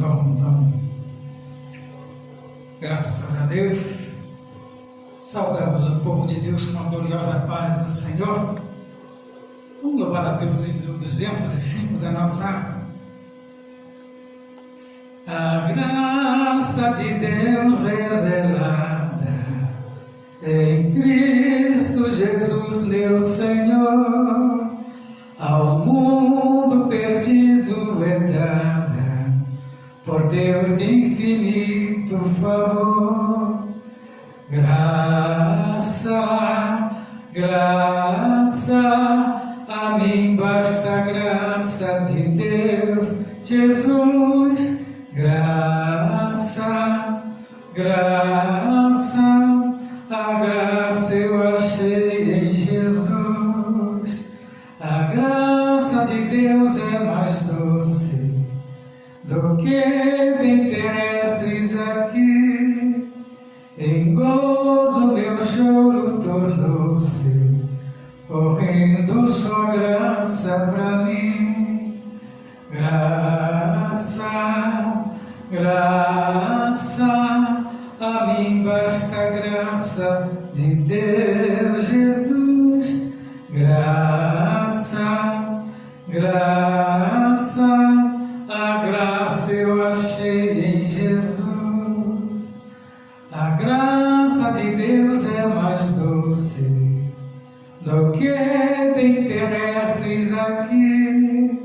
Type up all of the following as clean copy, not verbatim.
Dom. Graças a Deus, saudamos o povo de Deus com a gloriosa paz do Senhor. Vamos louvar a Deus em 205 da nossa. A graça de Deus revelada em Cristo Jesus, meu Senhor, ao mundo perdido é dada por Deus de infinito favor. Graça, a mim basta a graça de Deus, Jesus. Graça, a graça eu achei em Jesus. A graça de Deus é mais doce do que bem terrestres aqui. Em gozo meu choro tornou-se, correndo sua graça pra mim. Graça, a mim basta a graça de Deus, Jesus. Graça, a graça eu achei em Jesus. A graça de Deus é mais doce do que bem terrestres aqui.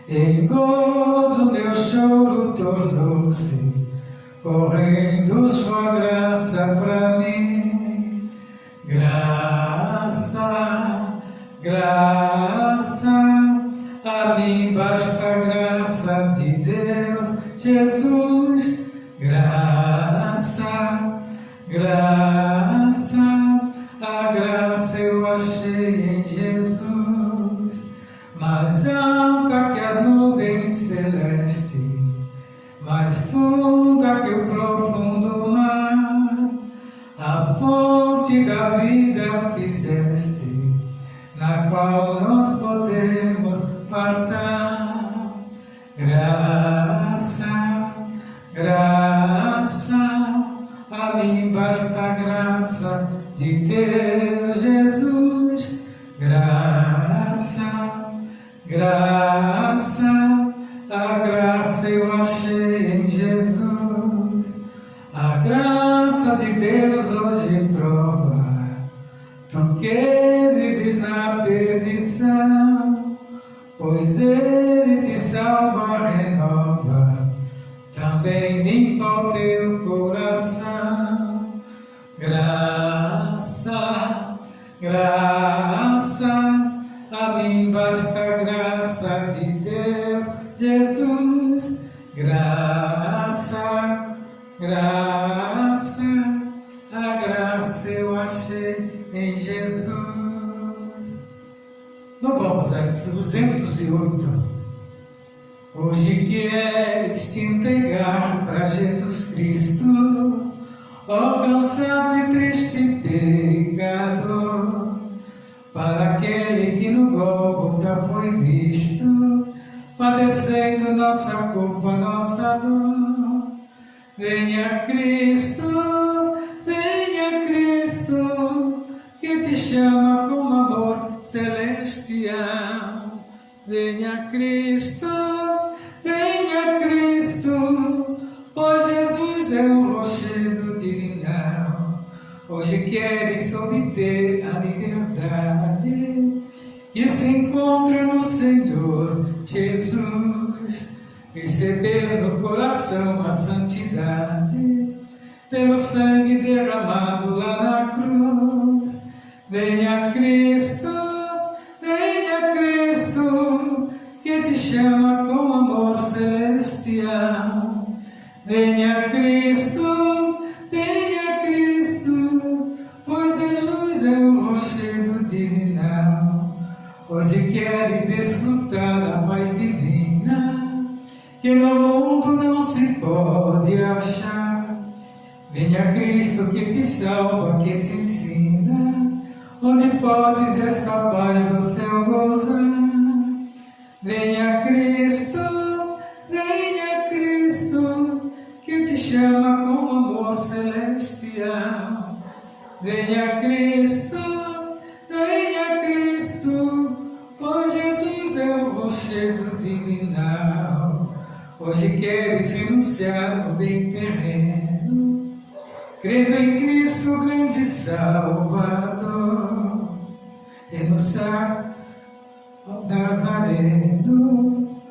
Em gozo meu choro tornou-se, correndo sua graça pra mim. Graça, a mim basta a graça de Deus, Jesus. Graça, a graça eu achei em Jesus. Mais alta que as nuvens celestes, mais funda que o profundo mar, a fonte da vida fizeste, na qual nós podemos fartar. Graça, a mim basta a graça de Deus, Jesus. Graça, a graça eu achei em Jesus. A graça de Deus hoje prova do que vives na perdição, pois Ele te salva, renova, também limpa o teu coração. Graça, a mim basta a graça de Deus, Jesus. Graça, a graça eu achei em Jesus. Louvamos a 208. Hoje queres te entregar para Jesus Cristo, ó cansado e triste pecador, para aquele que no Gólgota foi visto, padecendo nossa culpa, nossa dor. Venha Cristo, que te chama com amor celestial. Venha Cristo, pois Jesus é o rochedo divinal. Hoje queres obter a liberdade que se encontra no Senhor Jesus, receber no coração a santidade pelo sangue derramado lá na cruz. Venha Cristo, que te chama com amor celestial. Venha Cristo, pois Jesus é o rochedo divinal. Hoje quer desfrutar a paz divina que no mundo não se pode achar. Venha Cristo que te salva, que te ensina onde podes esta paz do céu gozar. Venha Cristo, venha Cristo, chama com amor celestial. Venha Cristo, oh Jesus é o rochedo divinal. Hoje queres renunciar ao bem terreno, crendo em Cristo, grande Salvador. Renunciar ao Nazareno,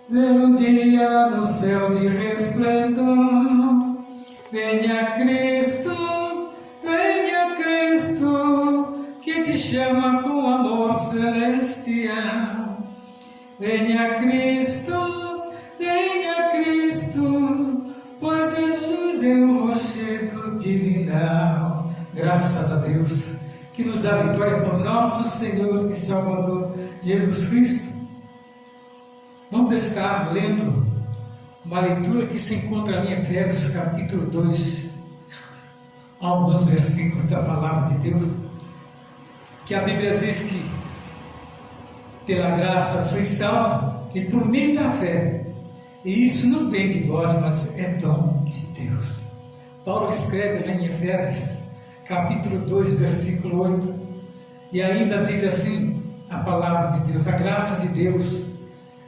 ver um dia no céu de resplendor. Venha Cristo, que te chama com amor celestial. Venha Cristo, pois Jesus é o rochedo divinal. Graças a Deus, que nos dá vitória por nosso Senhor e Salvador Jesus Cristo. Vamos estar lendo uma leitura que se encontra em Efésios capítulo 2, alguns versículos da palavra de Deus, que a Bíblia diz que pela graça sois salvos e por meio da fé, e isso não vem de vós, mas é dom de Deus. Paulo escreve lá em Efésios capítulo 2, versículo 8, e ainda diz assim a palavra de Deus: a graça de Deus,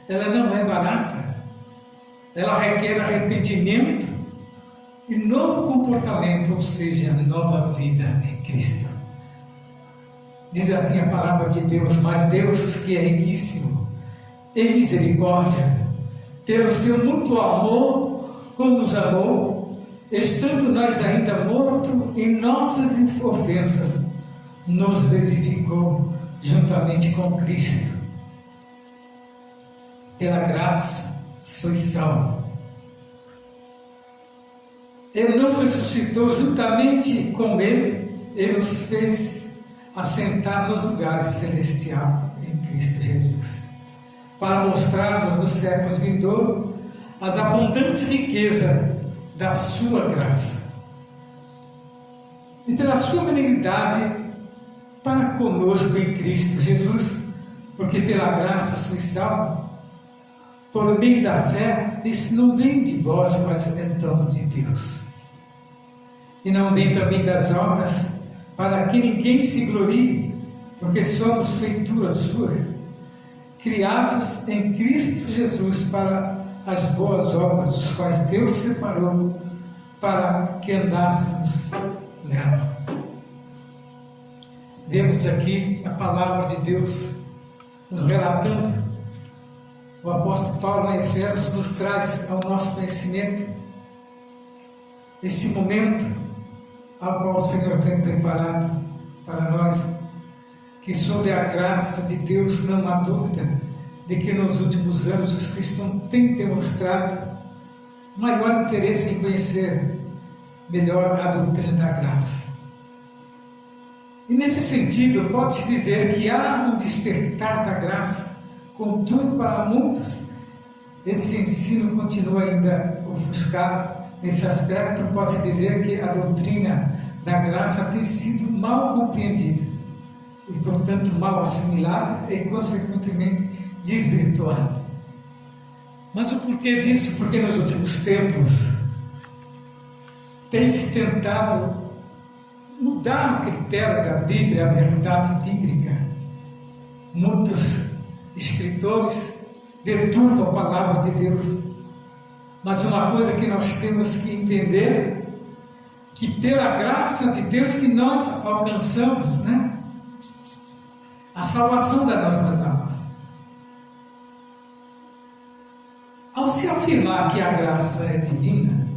ela não é barata, ela requer arrependimento e novo comportamento, ou seja, nova vida em Cristo. Diz assim a palavra de Deus: mas Deus, que é riquíssimo em misericórdia, pelo seu mútuo amor, como nos amou, estando nós ainda mortos em nossas ofensas, nos vivificou juntamente com Cristo. Pela graça sois salvos. Ele nos ressuscitou juntamente com Ele, Ele nos fez assentar nos lugares celestiais em Cristo Jesus, para mostrar-nos nos séculos vindouros as abundantes riquezas da sua graça e pela sua benignidade para conosco em Cristo Jesus, porque pela graça sois salvos, por meio da fé. Isso não vem de vós, mas é dom de Deus, e não vem também das obras, para que ninguém se glorie, porque somos feitura sua, criados em Cristo Jesus para as boas obras, os quais Deus separou para que andássemos nela. Vemos aqui a palavra de Deus nos relatando. O apóstolo Paulo em Efésios nos traz ao nosso conhecimento esse momento ao qual o Senhor tem preparado para nós, que sobre a graça de Deus não há dúvida de que nos últimos anos os cristãos têm demonstrado maior interesse em conhecer melhor a doutrina da graça. E nesse sentido, pode-se dizer que há um despertar da graça, contudo, para muitos, esse ensino continua ainda ofuscado. Nesse aspecto, pode-se dizer que a doutrina da graça tem sido mal compreendida e, portanto, mal assimilada e, consequentemente, desvirtuada. Mas o porquê disso? Porque nos últimos tempos tem-se tentado mudar o critério da Bíblia, a verdade bíblica. Muitos escritores deturpam a palavra de Deus. Mas uma coisa que nós temos que entender, que pela graça de Deus que nós alcançamos, a salvação das nossas almas. Ao se afirmar que a graça é divina,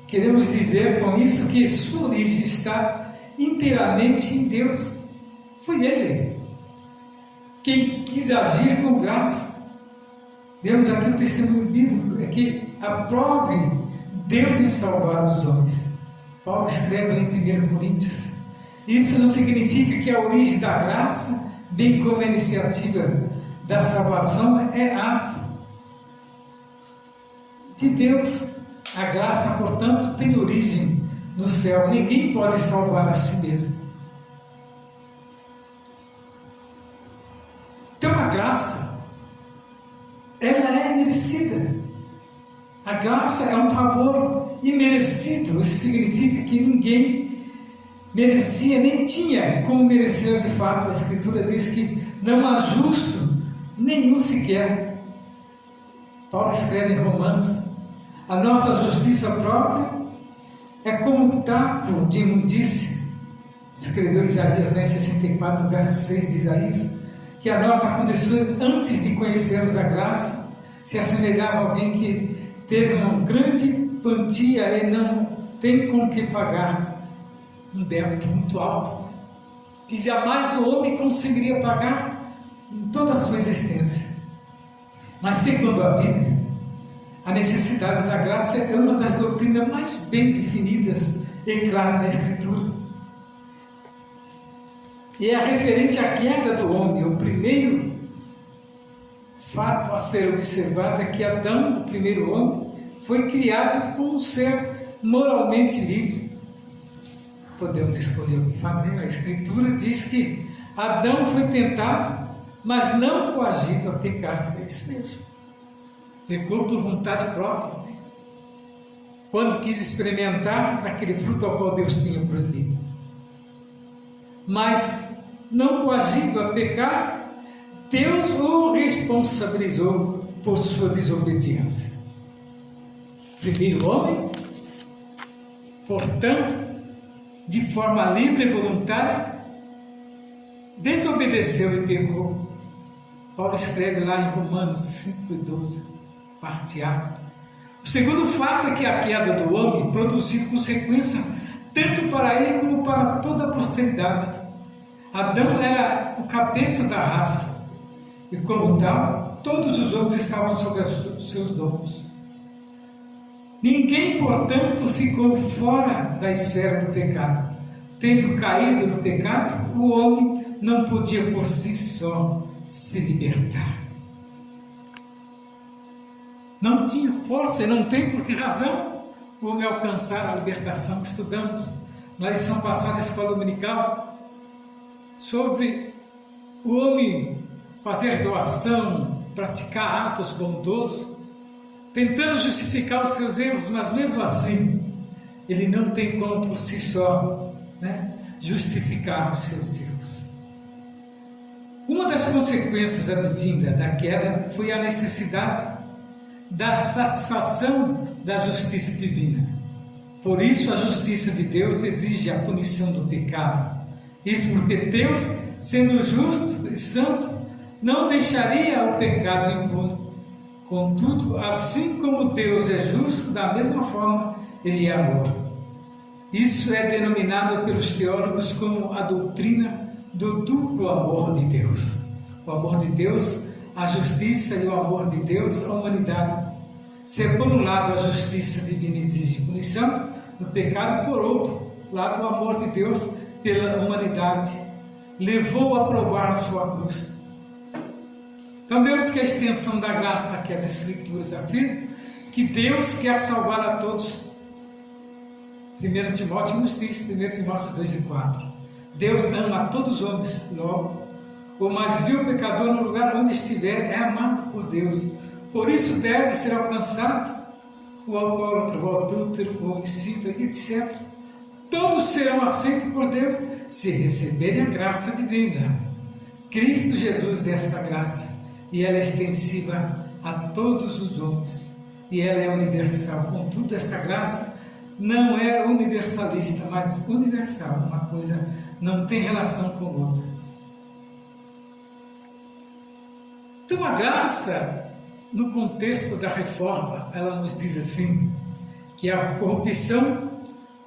queremos dizer com isso que sua origem está inteiramente em Deus. Foi Ele quem quis agir com graça. Vemos aqui o testemunho bíblico, é que aprove Deus em salvar os homens. Paulo escreve em 1 Coríntios. Isso não significa que a origem da graça, bem como a iniciativa da salvação, é ato de Deus. A graça, portanto, tem origem no céu. Ninguém pode salvar a si mesmo. Então a graça, ela é merecida. A graça é um favor imerecido. Isso significa que ninguém merecia, nem tinha como merecer de fato. A Escritura diz que não há justo nenhum sequer. Paulo escreve em Romanos: a nossa justiça própria é como tapo de imundícia. Escreveu Isaías, né, 64, verso 6 de Isaías, que a nossa condição, antes de conhecermos a graça, se assemelhava a alguém que teve uma grande quantia e não tem com que pagar um débito muito alto, que jamais o homem conseguiria pagar em toda a sua existência. Mas segundo a Bíblia, a necessidade da graça é uma das doutrinas mais bem definidas e claras na Escritura. E é referente à queda do homem. O primeiro fato a ser observado é que Adão, o primeiro homem, foi criado como um ser moralmente livre. Podemos escolher o que fazer. A Escritura diz que Adão foi tentado, mas não coagido a pecar. É isso mesmo. Pecou por vontade própria, quando quis experimentar daquele fruto ao qual Deus tinha proibido. Mas, não coagido a pecar, Deus o responsabilizou por sua desobediência. Primeiro homem, portanto, de forma livre e voluntária, desobedeceu e pecou. Paulo escreve lá em Romanos 5 e 12, parte A. O segundo fato é que a queda do homem produziu consequência tanto para ele como para toda a posteridade. Adão era o cabeça da raça e, como tal, todos os outros estavam sob os seus domos. Ninguém, portanto, ficou fora da esfera do pecado. Tendo caído no pecado, o homem não podia por si só se libertar. Não tinha força e não tem por que razão o homem alcançar a libertação. Estudamos na lição passada da escola dominical sobre o homem fazer doação, praticar atos bondosos, tentando justificar os seus erros, mas mesmo assim ele não tem como por si só, justificar os seus erros. Uma das consequências advinda da queda foi a necessidade da satisfação da justiça divina. Por isso a justiça de Deus exige a punição do pecado. Isso porque Deus, sendo justo e santo, não deixaria o pecado impune. Contudo, assim como Deus é justo, da mesma forma Ele é amor. Isso é denominado pelos teólogos como a doutrina do duplo amor de Deus. O amor de Deus, a justiça, e o amor de Deus, a humanidade. Se por um lado a justiça divina exige punição do pecado, por outro lado o amor de Deus pela humanidade levou a provar a sua cruz. Então vemos que a extensão da graça que as Escrituras afirmam, que Deus quer salvar a todos. 1 Timóteo nos diz, 1 Timóteo 2 e 4, Deus ama a todos os homens. Logo, o mais vil pecador no lugar onde estiver é amado por Deus. Por isso deve ser alcançado o alcoólatra, o adúltero, o homicida, etc. Todos serão aceitos por Deus se receberem a graça divina. Cristo Jesus é esta graça, e ela é extensiva a todos os homens, e ela é universal. Contudo, esta graça não é universalista, mas universal. Uma coisa não tem relação com outra. Então a graça, no contexto da reforma, ela nos diz assim, que a corrupção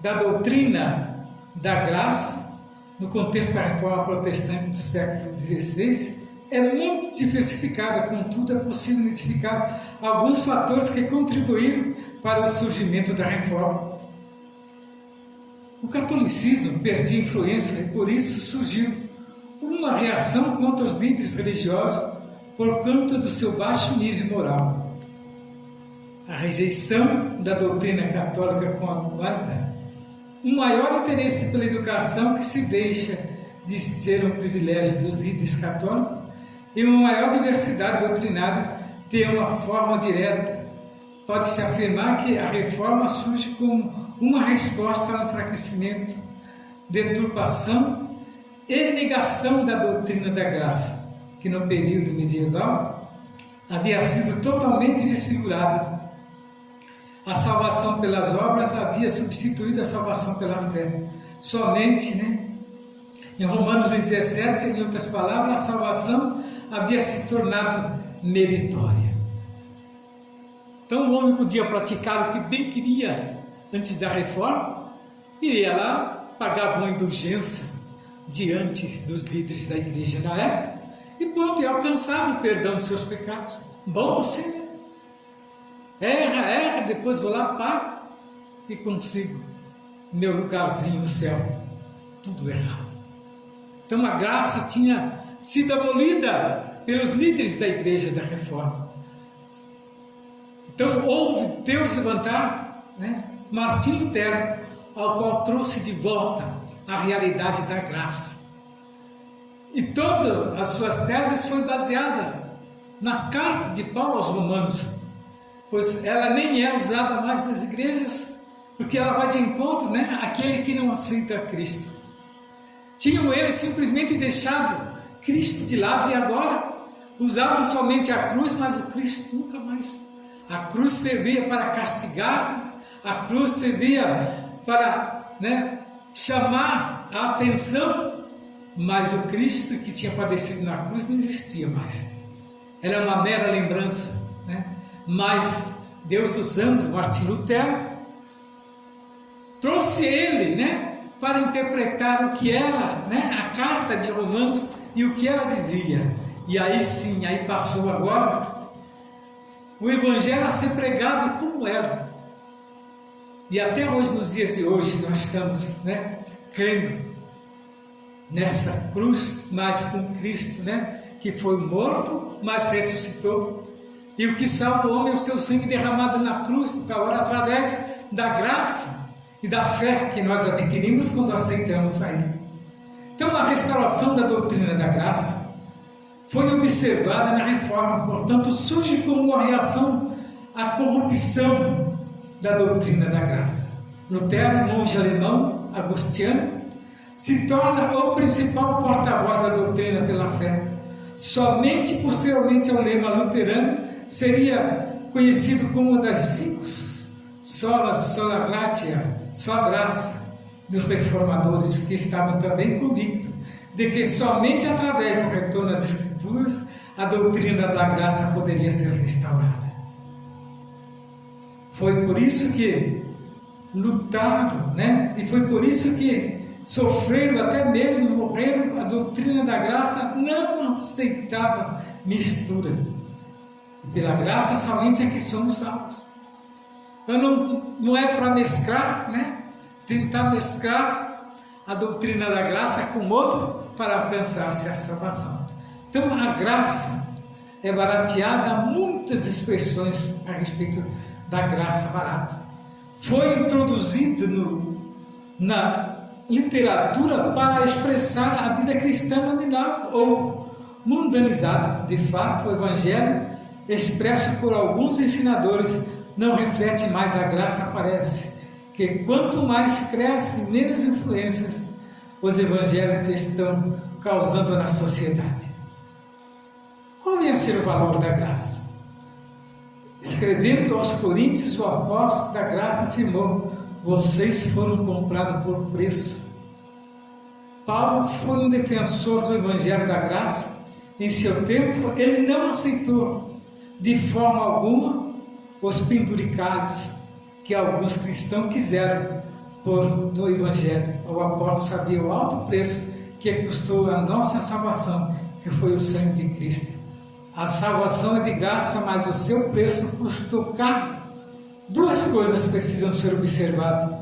da doutrina da graça, no contexto da reforma protestante do século XVI, é muito diversificada. Contudo, é possível identificar alguns fatores que contribuíram para o surgimento da reforma. O catolicismo perdia influência e por isso surgiu uma reação contra os líderes religiosos por conta do seu baixo nível moral. A rejeição da doutrina católica com a válida, um maior interesse pela educação que se deixa de ser um privilégio dos líderes católicos e uma maior diversidade doutrinária tem uma forma direta pode-se afirmar que a reforma surge como uma resposta ao enfraquecimento, deturpação e negação da doutrina da graça, que no período medieval havia sido totalmente desfigurada. A salvação pelas obras havia substituído a salvação pela fé. Somente, em Romanos 17, em outras palavras, a salvação havia se tornado meritória. Então o homem podia praticar o que bem queria antes da reforma, e ia lá, pagava uma indulgência diante dos líderes da igreja na época, e pronto, e alcançava o perdão dos seus pecados. Bom assim, erra, depois vou lá, pago e consigo meu lugarzinho no céu. Tudo errado. Então a graça tinha sido abolida pelos líderes da igreja da reforma. Então houve Deus levantar, Martim Lutero, ao qual trouxe de volta a realidade da graça. E todas as suas teses foi baseada na carta de Paulo aos Romanos, pois ela nem é usada mais nas igrejas, porque ela vai de encontro, àquele que não aceita Cristo. Tinham eles simplesmente deixado Cristo de lado e agora usavam somente a cruz, mas o Cristo nunca mais. A cruz servia para castigar, a cruz servia para chamar a atenção, mas o Cristo que tinha padecido na cruz não existia mais. Era uma mera lembrança, Mas Deus, usando Martim Lutero, trouxe ele, para interpretar o que era, a carta de Romanos e o que ela dizia. E aí sim, aí passou agora o Evangelho a ser pregado como era. E até hoje, nos dias de hoje, nós estamos, crendo nessa cruz, mas com Cristo, que foi morto, mas ressuscitou. E o que salva o homem é o seu sangue derramado na cruz do Calvário, através da graça e da fé que nós adquirimos quando aceitamos a Ele. Então a restauração da doutrina da graça foi observada na reforma, portanto surge como uma reação à corrupção da doutrina da graça. Lutero, monge alemão, agostiniano, se torna o principal porta-voz da doutrina pela fé. Somente posteriormente ao lema luterano seria conhecido como uma das 5 sola gratia, só graça, dos reformadores, que estavam também convictos de que somente através do retorno às Escrituras a doutrina da graça poderia ser restaurada. Foi por isso que lutaram, e foi por isso que sofreram, até mesmo morreram. A doutrina da graça não aceitava mistura. E pela graça somente é que somos salvos. Então não é para mesclar, tentar mesclar a doutrina da graça com outra para alcançar-se a salvação. Então a graça é barateada, há muitas expressões a respeito da graça barata. Foi introduzido na literatura para expressar a vida cristã nominal ou mundanizada. De fato, o Evangelho, expresso por alguns ensinadores, não reflete mais a graça. Parece que quanto mais cresce, menos influências os evangélicos estão causando na sociedade. Qual ia ser o valor da graça? Escrevendo aos Coríntios, o apóstolo da graça afirmou: vocês foram comprados por preço. Paulo foi um defensor do Evangelho da graça. Em seu tempo, ele não aceitou de forma alguma os penduricalhos que alguns cristãos quiseram pôr no Evangelho. O apóstolo sabia o alto preço que custou a nossa salvação, que foi o sangue de Cristo. A salvação é de graça, mas o seu preço custou caro. 2 coisas precisam ser observadas.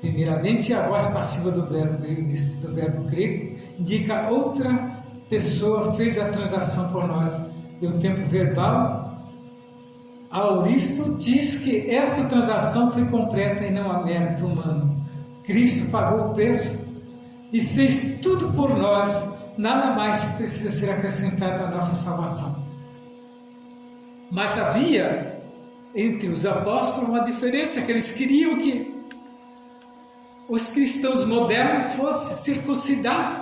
Primeiramente, a voz passiva do verbo grego indica outra pessoa fez a transação por nós. E o tempo verbal, auristo, diz que essa transação foi completa e não a mérito humano. Cristo pagou o preço e fez tudo por nós. Nada mais precisa ser acrescentado à nossa salvação. Mas havia entre os apóstolos uma diferença, que eles queriam que os cristãos modernos fossem circuncidados.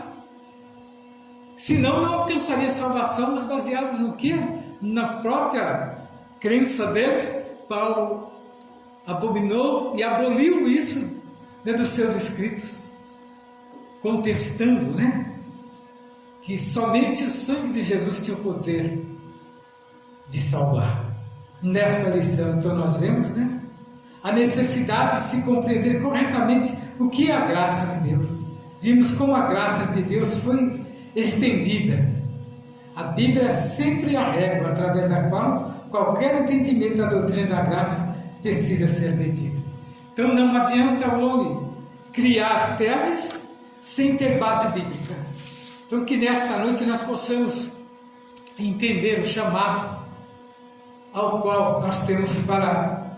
Senão não alcançaria salvação, mas baseado no quê? Na própria crença deles. Paulo abominou e aboliu isso, né, dos seus escritos, contestando, né, que somente o sangue de Jesus tinha o poder de salvar. Nesta lição, então, nós vemos, né, a necessidade de se compreender corretamente o que é a graça de Deus. Vimos como a graça de Deus foi estendida. A Bíblia é sempre a régua através da qual qualquer entendimento da doutrina da graça precisa ser medido. Então não adianta o homem criar teses sem ter base bíblica. Então que nesta noite nós possamos entender o chamado ao qual nós temos para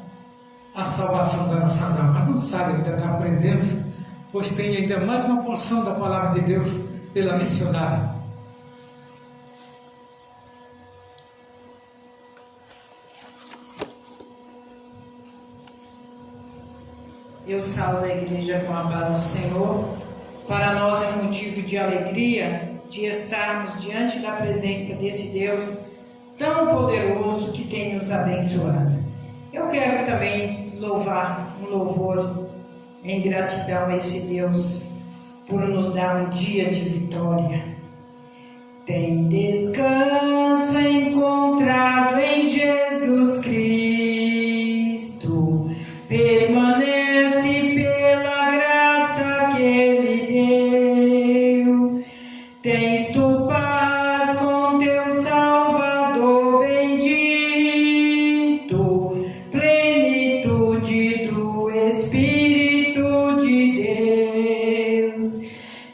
a salvação das nossas almas. Não saia ainda da presença, pois tem ainda mais uma porção da palavra de Deus pela missionária. Eu saúdo a igreja com a paz do Senhor. Para nós é motivo de alegria de estarmos diante da presença desse Deus tão poderoso que tem nos abençoado. Eu quero também louvar um louvor em gratidão a esse Deus por nos dar um dia de vitória. Tem descanso encontrado em Jesus Cristo, permanece pela graça que Ele deu. Tens tu paz com teu Salvador bendito, plenitude do Espírito de Deus.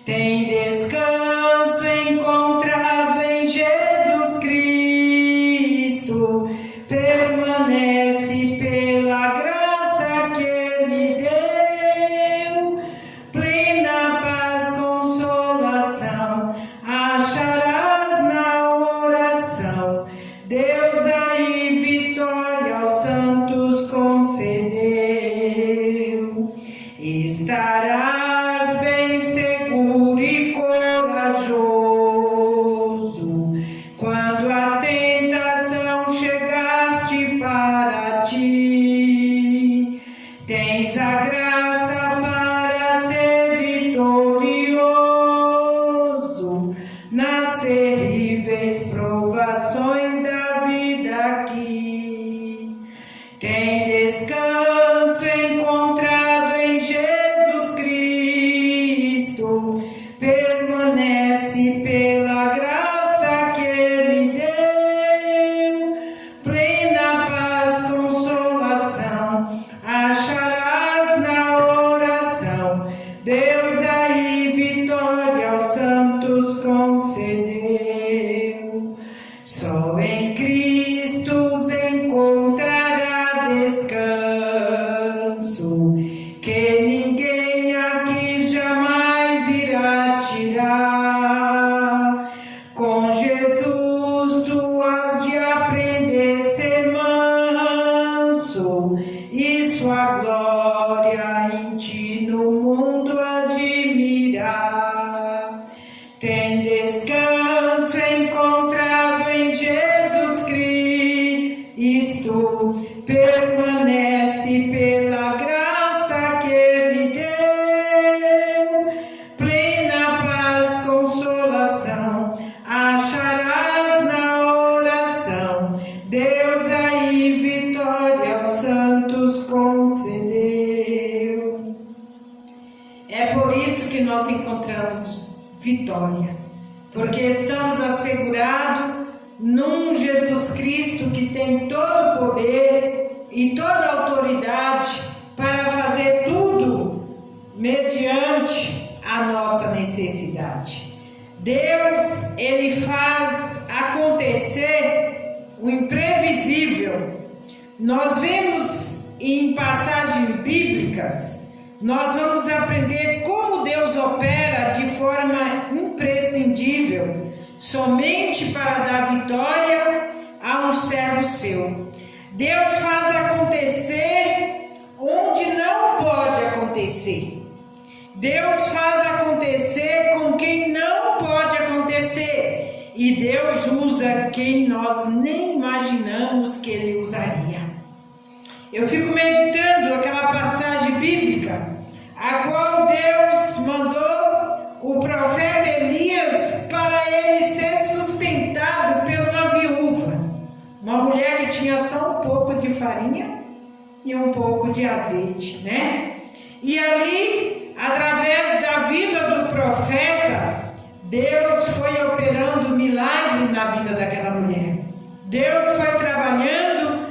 Tem descanso encontrado em Jesus Cristo, permanece pela graça que Ele deu. Plena paz, consolação, acharás na oração. Deus aí vitória aos santos concedeu. Estarás bem seguro e corajoso quando a tentação chegaste para ti. Tens a graça para ser vitorioso nas terríveis provações da vida aqui. Tem descanso encontrado em Jesus Cristo, permanece pela graça que Ele deu. Plena paz, consolação, acharás na oração. Deus aí vitória aos santos concedeu. Só em Cristo encontrará descanso, que ninguém aqui jamais irá tirar. Com Jesus tu has de aprender a ser manso, e sua glória em ti no mundo admirar. Tem descanso encontrado em Jesus Cristo, permanece pela graça que Ele deu. Plena paz, consolação, acharás na oração. Deus aí vitória aos santos concedeu. É por isso que nós encontramos vitória, porque estamos assegurados num Jesus Cristo que tem todo o poder e toda a autoridade para fazer tudo mediante a nossa necessidade. Deus, Ele faz acontecer o imprevisível. Nós vemos em passagens bíblicas, nós vamos aprender como Deus opera de forma imprescindível, somente para dar vitória a um servo seu. Deus faz acontecer onde não pode acontecer. Deus faz acontecer com quem não pode acontecer. E Deus usa quem nós nem imaginamos que Ele usaria. Eu fico meditando aquela passagem bíblica, a qual Deus mandou o profeta Elias para ele ser sustentado por uma viúva, uma mulher que tinha só um pouco de farinha e um pouco de azeite, né? E ali, através da vida do profeta, Deus foi operando milagre na vida daquela mulher. Deus foi trabalhando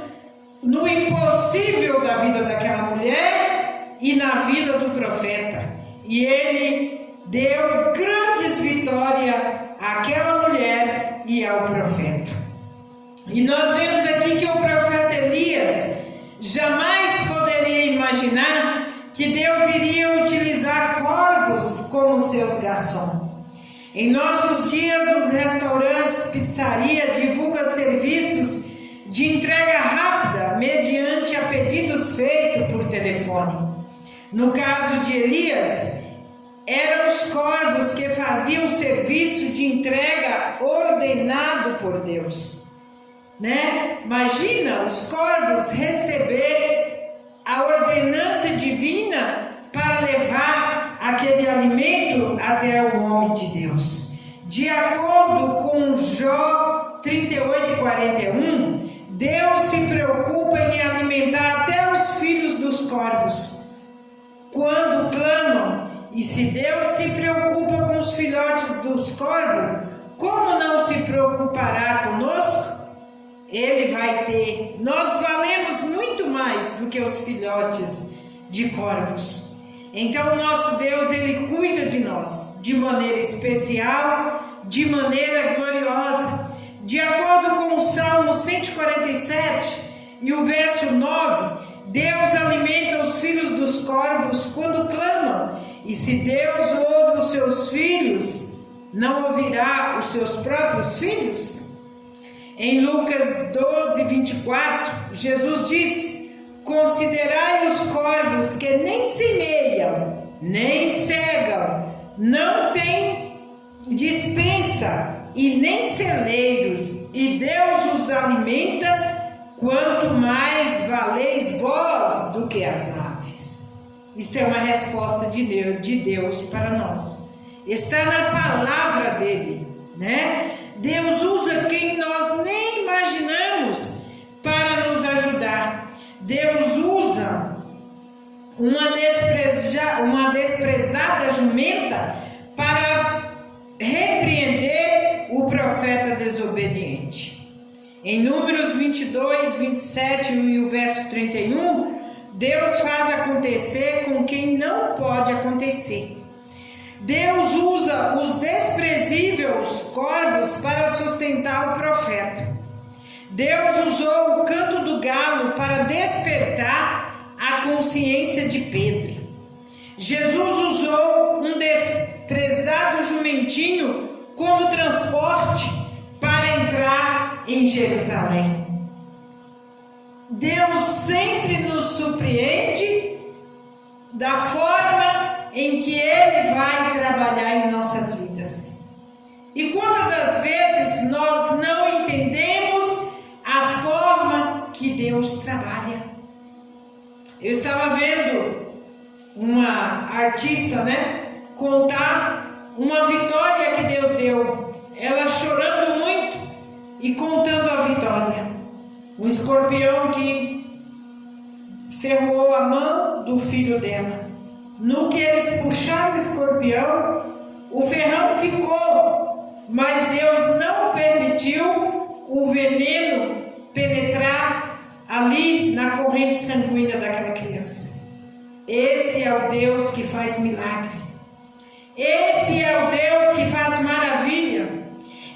no impossível da vida daquela mulher e na vida do profeta. E ele deu grandes vitórias àquela mulher e ao profeta. E nós vemos aqui que o profeta Elias jamais poderia imaginar que Deus iria utilizar corvos como seus garçons. Em nossos dias, os restaurantes, pizzaria divulgam serviços de entrega rápida mediante a pedidos feitos por telefone. No caso de Elias, eram os corvos que faziam o serviço de entrega ordenado por Deus, né? Imagina os corvos receber a ordenança divina para levar aquele alimento até o homem de Deus. De acordo com Jó 38:41, Deus se preocupa em alimentar até os filhos dos corvos quando clamam. E se Deus se preocupa com os filhotes dos corvos, como não se preocupará conosco? Ele vai ter. Nós valemos muito mais do que os filhotes de corvos. Então, nosso Deus, Ele cuida de nós de maneira especial, de maneira gloriosa. De acordo com o Salmo 147 e o verso 9, Deus alimenta os filhos dos corvos quando clamam. E se Deus ouve os seus filhos, não ouvirá os seus próprios filhos? Em Lucas 12:24, Jesus disse: considerai os corvos que nem semeiam, nem cegam, não têm despensa e nem celeiros, e Deus os alimenta. Quanto mais valeis vós do que as aves. Isso é uma resposta de Deus para nós. Está na palavra dele, né? Deus usa quem nós nem imaginamos para nos ajudar. Deus usa uma desprezada jumenta para repreender o profeta desobediente. Em Números 22, 27 e o verso 31, Deus faz acontecer com quem não pode acontecer. Deus usa os desprezíveis corvos para sustentar o profeta. Deus usou o canto do galo para despertar a consciência de Pedro. Jesus usou um desprezado jumentinho como transporte para entrar em Jerusalém. Deus sempre nos surpreende da forma em que Ele vai trabalhar em nossas vidas. E quantas das vezes nós não entendemos a forma que Deus trabalha? Eu estava vendo uma artista, contar uma vitória que Deus deu. Ela chorando muito e contando a vitória. Um escorpião que ferrou a mão do filho dela. No que eles puxaram o escorpião, o ferrão ficou, mas Deus não permitiu o veneno penetrar ali na corrente sanguínea daquela criança. Esse é o Deus que faz milagre. Esse é o Deus que faz maravilha.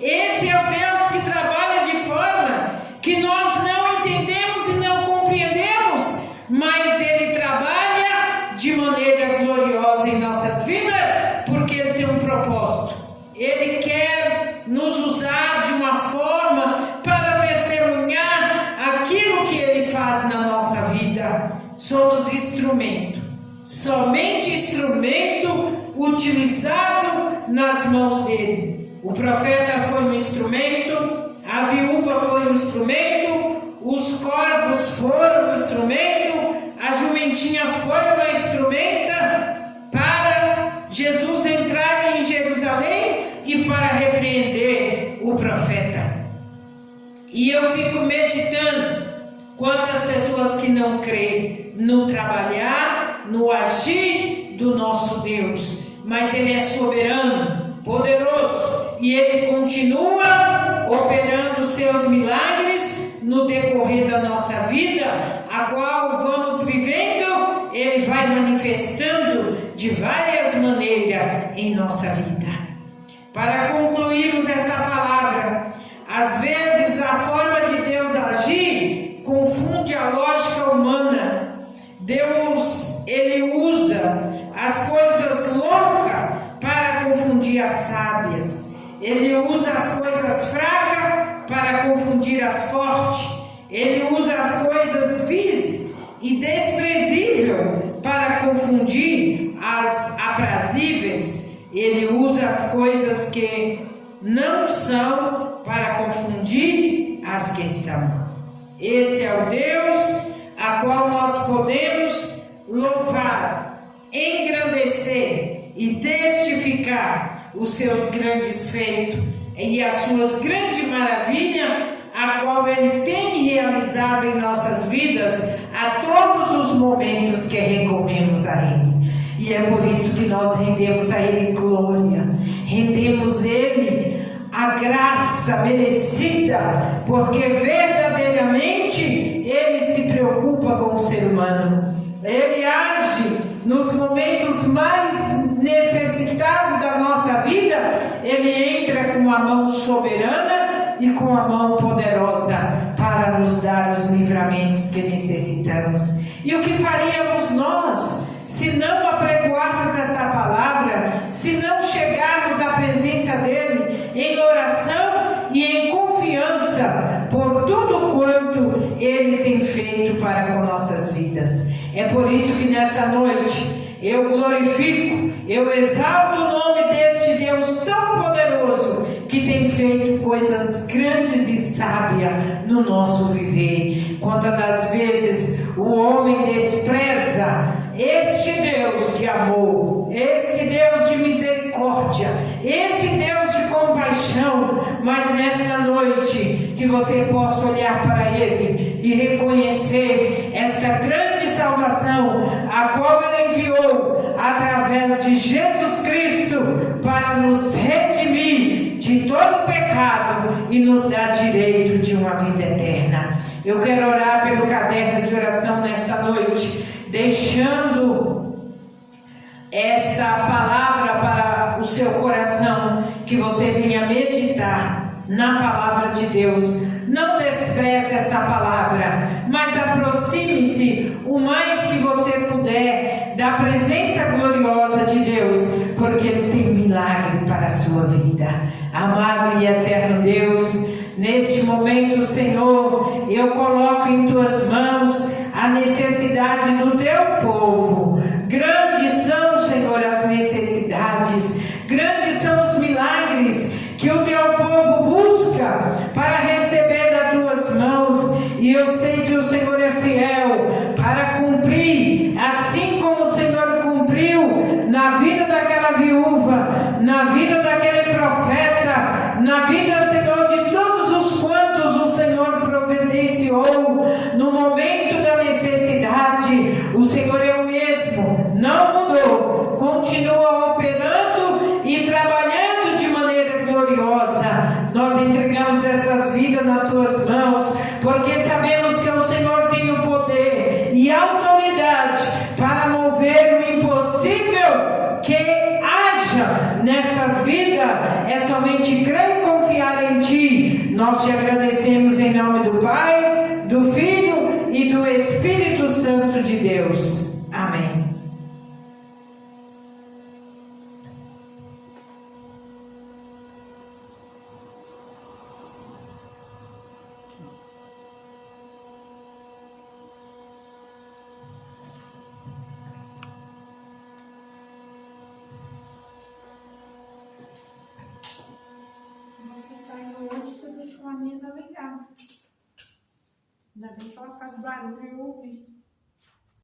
Esse é o Deus que trabalha de forma que nós não entendemos e não compreendemos, mas Ele trabalha de maneira gloriosa em nossas vidas, porque Ele tem um propósito. Ele quer nos usar de uma forma para testemunhar aquilo que Ele somente instrumento utilizado nas mãos dele. O profeta foi um instrumento, a viúva foi um instrumento, os corvos foram um instrumento, a jumentinha foi uma instrumenta para Jesus entrar em Jerusalém e para repreender o profeta. E eu fico meditando quantas pessoas que não creem no trabalhar, no agir do nosso Deus, mas Ele é soberano, poderoso, e Ele continua operando seus milagres no decorrer da nossa vida, a qual vamos vivendo. Ele vai manifestando de várias maneiras em nossa vida. Para concluirmos esta palavra, às vezes a forma de Deus agir confunde a lógica humana. Deus, Ele usa as coisas loucas para confundir as sábias. Ele usa as coisas fracas para confundir as fortes. Ele usa as coisas vis e desprezíveis para confundir as aprazíveis. Ele usa as coisas que não são para confundir as que são. Esse é o Deus a qual nós podemos louvar, engrandecer e testificar os seus grandes feitos e as suas grandes maravilhas, a qual Ele tem realizado em nossas vidas a todos os momentos que recorremos a Ele. E é por isso que nós rendemos a Ele glória, rendemos a Ele a graça merecida, porque verdadeiramente Ele se preocupa com o ser humano. Ele age nos momentos mais necessitados da nossa vida. Ele entra com a mão soberana e com a mão poderosa para nos dar os livramentos que necessitamos. E o que faríamos nós se não apregoarmos esta palavra, se não chegarmos à presença dEle em oração e em confiança por tudo quanto Ele tem feito para com nossas vidas? É por isso que nesta noite eu glorifico, eu exalto o nome deste Deus tão poderoso, que tem feito coisas grandes e sábias no nosso viver. Quantas das vezes o homem despreza este Deus de amor, esse Deus de misericórdia, esse Deus de compaixão, mas nesta noite que você possa olhar para Ele e reconhecer esta grande salvação, a qual Ele enviou através de Jesus Cristo para nos redimir de todo pecado e nos dar direito de uma vida eterna. Eu quero orar pelo caderno de oração nesta noite, deixando esta palavra para o seu coração, que você venha meditar na palavra de Deus. Não despreze esta palavra, mas aproxime-se o mais que você puder da presença gloriosa de Deus, porque Ele tem milagre para a sua vida. Amado e eterno Deus, neste momento, Senhor, eu coloco em Tuas mãos a necessidade do Teu povo. Grandes são, Senhor, as necessidades, grandes são os milagres que o Teu povo busca para receber das Tuas mãos, e eu sei que o Senhor é fiel para cumprir, assim como o Senhor cumpriu na vida daquela viúva, na vida daquele profeta, na vida, Senhor, de todos os quantos o Senhor providenciou no momento da necessidade. O Senhor é o mesmo, não mudou, continua operando e trabalhando de maneira gloriosa. Nós entregamos estas vidas nas Tuas mãos, porque sabemos que o Senhor tem o poder e a autoridade para mover o impossível que haja nestas vidas. É somente crer e confiar em Ti. Nós Te agradecemos em nome do Pai, do Filho e do Espírito Santo de Deus. Amém. ligada. Ainda bem que ela faz barulho e eu ouvi.